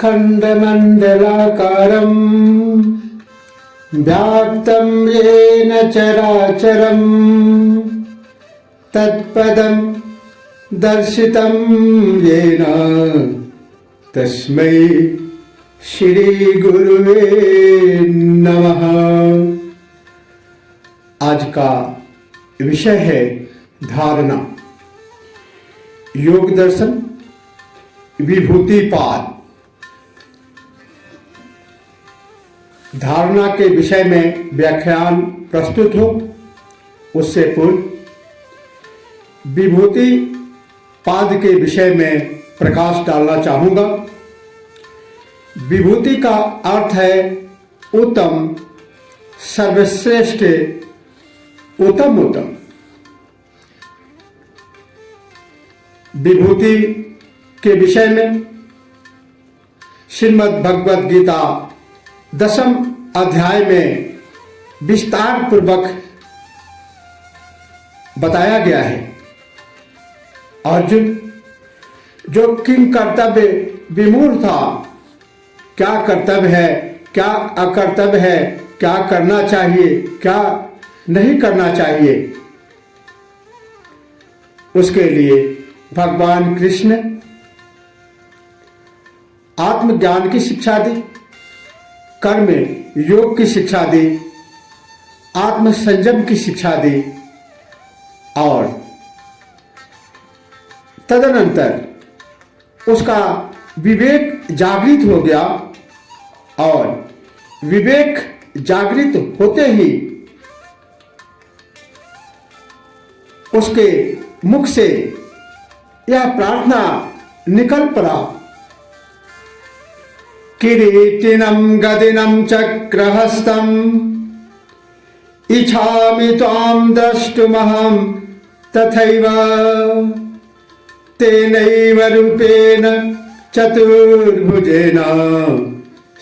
अखण्डमण्डलाकारं व्याप्तं येन चराचरं तत्पदं दर्शितं येन तस्मै श्री गुरुवे नमः। आज का विषय है धारणा। योग दर्शन विभूतिपाद। धारणा के विषय में व्याख्यान प्रस्तुत हो उससे पूर्व विभूति पाद के विषय में प्रकाश डालना चाहूंगा। विभूति का अर्थ है उत्तम, सर्वश्रेष्ठ, उत्तम। विभूति के विषय में श्रीमद् भगवद गीता 10वें अध्याय में विस्तार पूर्वक बताया गया है। अर्जुन जो किंग कर्तव्य विमूढ़ था, क्या कर्तव्य है, क्या अकर्तव्य है, क्या करना चाहिए, क्या नहीं करना चाहिए, उसके लिए भगवान कृष्ण आत्मज्ञान की शिक्षा दी, कर्म योग की शिक्षा दी, आत्म संयम की शिक्षा दी और तदनंतर उसका विवेक जागृत हो गया और विवेक जागृत होते ही उसके मुख से यह प्रार्थना निकल पड़ा, किरीटिनं गदिनं चक्रहस्तम् इच्छामि त्वां द्रष्टुमहं तथैव तेनैव रूपेण चतुर्भुजेन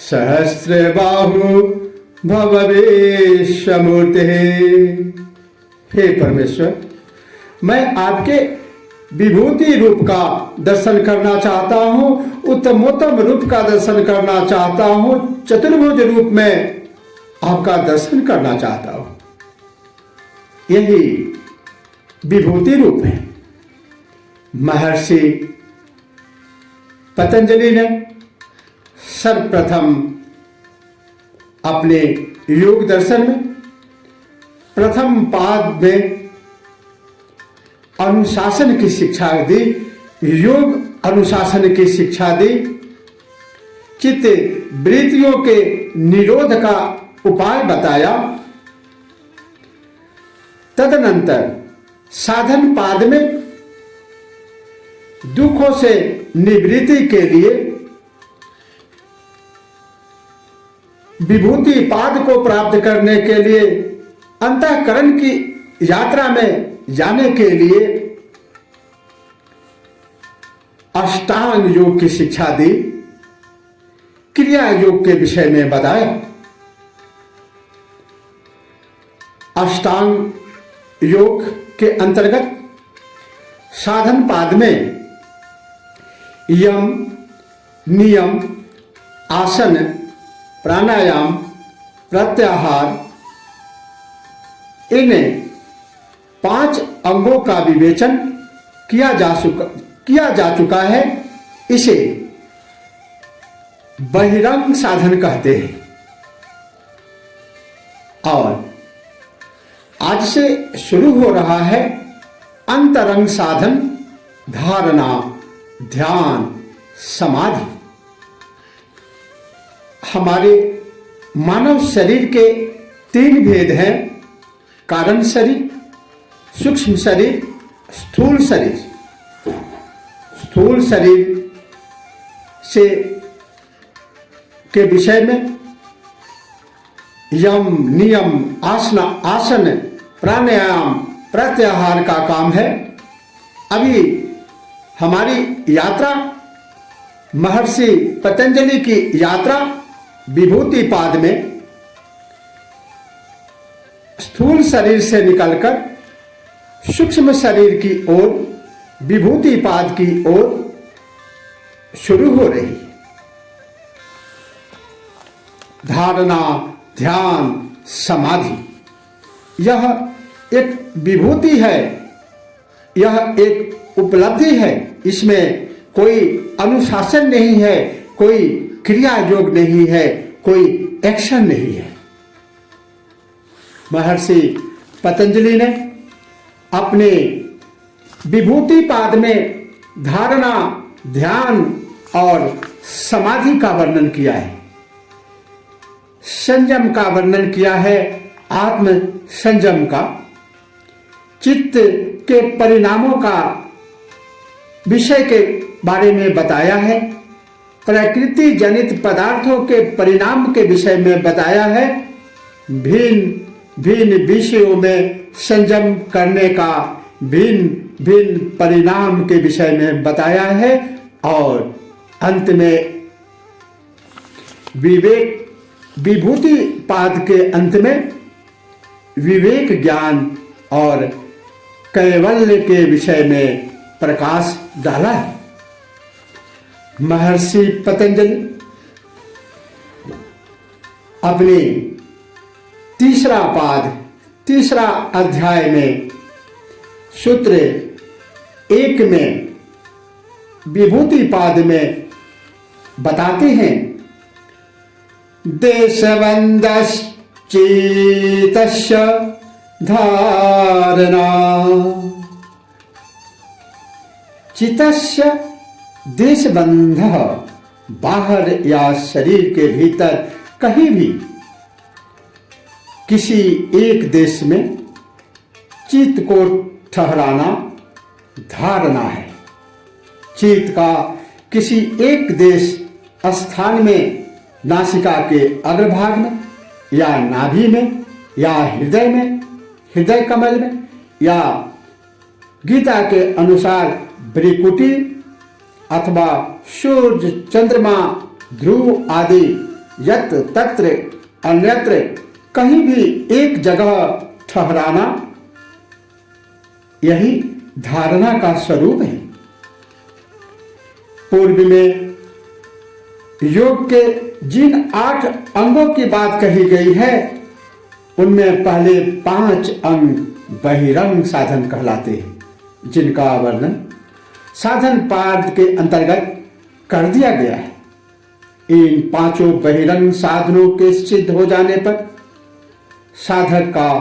सहस्रबाहु भव विश्वमूर्तिः। हे परमेश्वर, मैं आपके विभूति रूप का दर्शन करना चाहता हूँ, उत्तमोत्तम रूप का दर्शन करना चाहता हूँ, चतुर्भुज रूप में आपका दर्शन करना चाहता हूँ। यही विभूति रूप है। महर्षि पतंजलि ने सर्वप्रथम अपने योग दर्शन में प्रथम पाद में अनुशासन की शिक्षा दी, योग अनुशासन की शिक्षा दी, चित्त वृत्तियों के निरोध का उपाय बताया। तदनंतर साधन पाद में दुखों से निवृत्ति के लिए विभूति पाद को प्राप्त करने के लिए अंतःकरण की यात्रा में जाने के लिए अष्टांग योग की शिक्षा दी, क्रिया योग के विषय में बताया। अष्टांग योग के अंतर्गत साधन पाद में यम, नियम, आसन, प्राणायाम, प्रत्याहार, इन 5 अंगों का विवेचन किया जा चुका है। इसे बहिरंग साधन कहते हैं। और आज से शुरू हो रहा है अंतरंग साधन, धारणा, ध्यान, समाधि। हमारे मानव शरीर के 3 भेद हैं: कारण शरीर, सूक्ष्म शरीर, स्थूल शरीर। स्थूल शरीर से के विषय में यम, नियम, आसन, प्राणायाम, प्रत्याहार का काम है। अभी हमारी यात्रा, महर्षि पतंजलि की यात्रा विभूति पाद में स्थूल शरीर से निकलकर सूक्ष्म शरीर की ओर, विभूति पाद की ओर शुरू हो रही। धारणा, ध्यान, समाधि, यह एक विभूति है, यह एक उपलब्धि है। इसमें कोई अनुशासन नहीं है, कोई क्रिया योग नहीं है, कोई एक्शन नहीं है। महर्षि पतंजलि ने अपने विभूति पाद में धारणा, ध्यान और समाधि का वर्णन किया है, संयम का वर्णन किया है, आत्म संयम का, चित्त के परिणामों का विषय के बारे में बताया है, प्रकृति जनित पदार्थों के परिणाम के विषय में बताया है, भिन्न भिन्न विषयों में संयम करने का भिन्न भिन्न परिणाम के विषय में बताया है, और अंत में विभूति पाद के अंत में विवेक ज्ञान और कैवल्य के विषय में प्रकाश डाला है। महर्षि पतंजलि अपने तीसरा पाद, तीसरा अध्याय में सूत्र 1 में विभूति पाद में बताते हैं, देशबन्धश्चेतस्य धारणा, चित्तस्य देशबंध, बाहर या शरीर के भीतर कहीं भी किसी एक देश में चित्त को ठहराना धारणा है। चित्त का किसी एक देश स्थान में, नासिका के अग्रभाग में या नाभि में या हृदय में, हृदय कमल में, या गीता के अनुसार भ्रिकुटी अथवा सूर्य, चंद्रमा, ध्रुव आदि यत्र तत्र अन्यत्र कहीं भी एक जगह ठहराना, यही धारणा का स्वरूप है। पूर्व में योग के जिन 8 अंगों की बात कही गई है, उनमें पहले 5 अंग बहिरंग साधन कहलाते हैं, जिनका वर्णन साधन पाद के अंतर्गत कर दिया गया है। इन 5 बहिरंग साधनों के सिद्ध हो जाने पर साधक का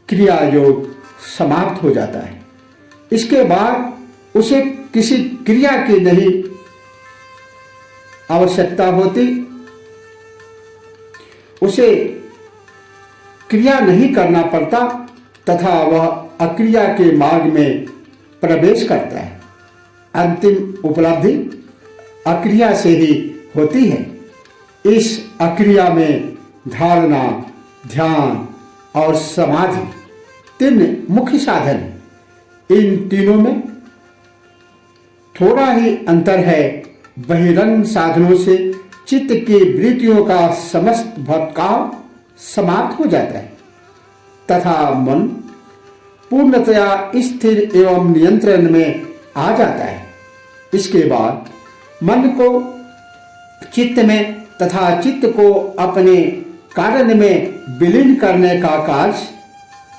क्रिया योग समाप्त हो जाता है। इसके बाद उसे किसी क्रिया की नहीं आवश्यकता होती, उसे क्रिया नहीं करना पड़ता तथा वह अक्रिया के मार्ग में प्रवेश करता है। अंतिम उपलब्धि अक्रिया से ही होती है। इस अक्रिया में धारणा, ध्यान और समाधि 3 मुख्य साधन हैं। इन तीनों में थोड़ा ही अंतर है। बहिरंग साधनों से चित्त की वृत्तियों का समस्त भटकाव समाप्त हो जाता है तथा मन पूर्णतया स्थिर एवं नियंत्रण में आ जाता है। इसके बाद मन को चित्त में तथा चित्त को अपने कारण में विलीन करने का कार्य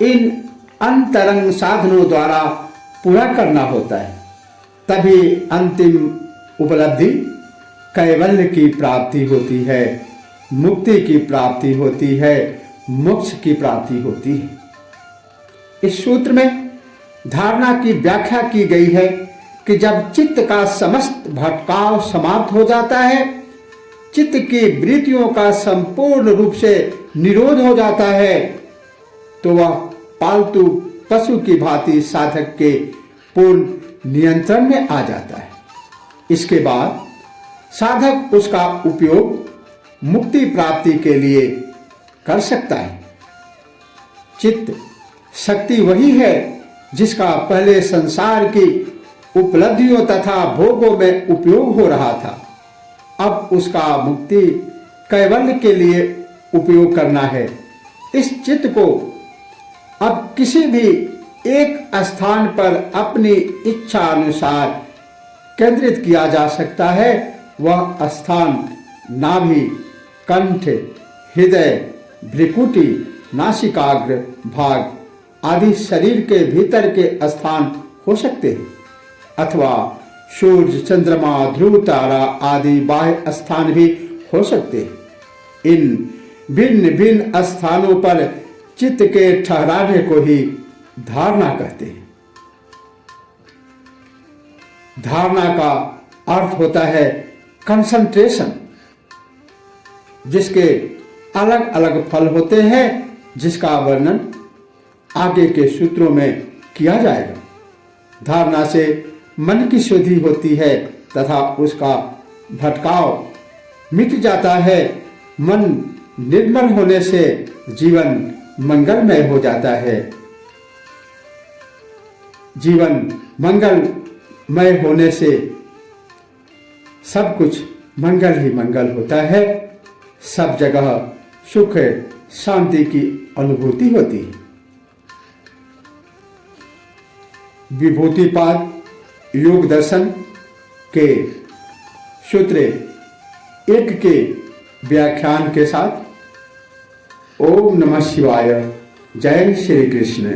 इन अंतरंग साधनों द्वारा पूरा करना होता है। तभी अंतिम उपलब्धि कैवल्य की प्राप्ति होती है, मुक्ति की प्राप्ति होती है, मोक्ष की प्राप्ति होती है। इस सूत्र में धारणा की व्याख्या की गई है कि जब चित्त का समस्त भटकाव समाप्त हो जाता है, चित्त की वृत्तियों का संपूर्ण रूप से निरोध हो जाता है, तो वह पालतू पशु की भांति साधक के पूर्ण नियंत्रण में आ जाता है। इसके बाद साधक उसका उपयोग मुक्ति प्राप्ति के लिए कर सकता है। चित्त शक्ति वही है जिसका पहले संसार की उपलब्धियों तथा भोगों में उपयोग हो रहा था। अब उसका मुक्ति कैवल्य के लिए उपयोग करना है। इस चित्त को अब किसी भी एक स्थान पर अपनी इच्छा अनुसार केंद्रित किया जा सकता है। वह स्थान नाभि, कंठ, हृदय, भ्रिकुटी, नासिकाग्र भाग आदि शरीर के भीतर के स्थान हो सकते हैं, अथवा सूर्य, चंद्रमा, ध्रुव तारा आदि बाह्य स्थान भी हो सकते हैं। इन भिन्न भिन्न स्थानों पर चित्त के ठहराने को ही धारणा कहते हैं। धारणा का अर्थ होता है कंसंट्रेशन, जिसके अलग अलग फल होते हैं, जिसका वर्णन आगे के सूत्रों में किया जाएगा। धारणा से मन की शुद्धि होती है तथा उसका भटकाव मिट जाता है। मन निर्मल होने से जीवन मंगलमय हो जाता है। जीवन मंगलमय होने से सब कुछ मंगल ही मंगल होता है। सब जगह सुख शांति की अनुभूति होती है। विभूतिपाद योग दर्शन के सूत्र 1 के व्याख्यान के साथ ओम नमः शिवाय। जय श्री कृष्ण।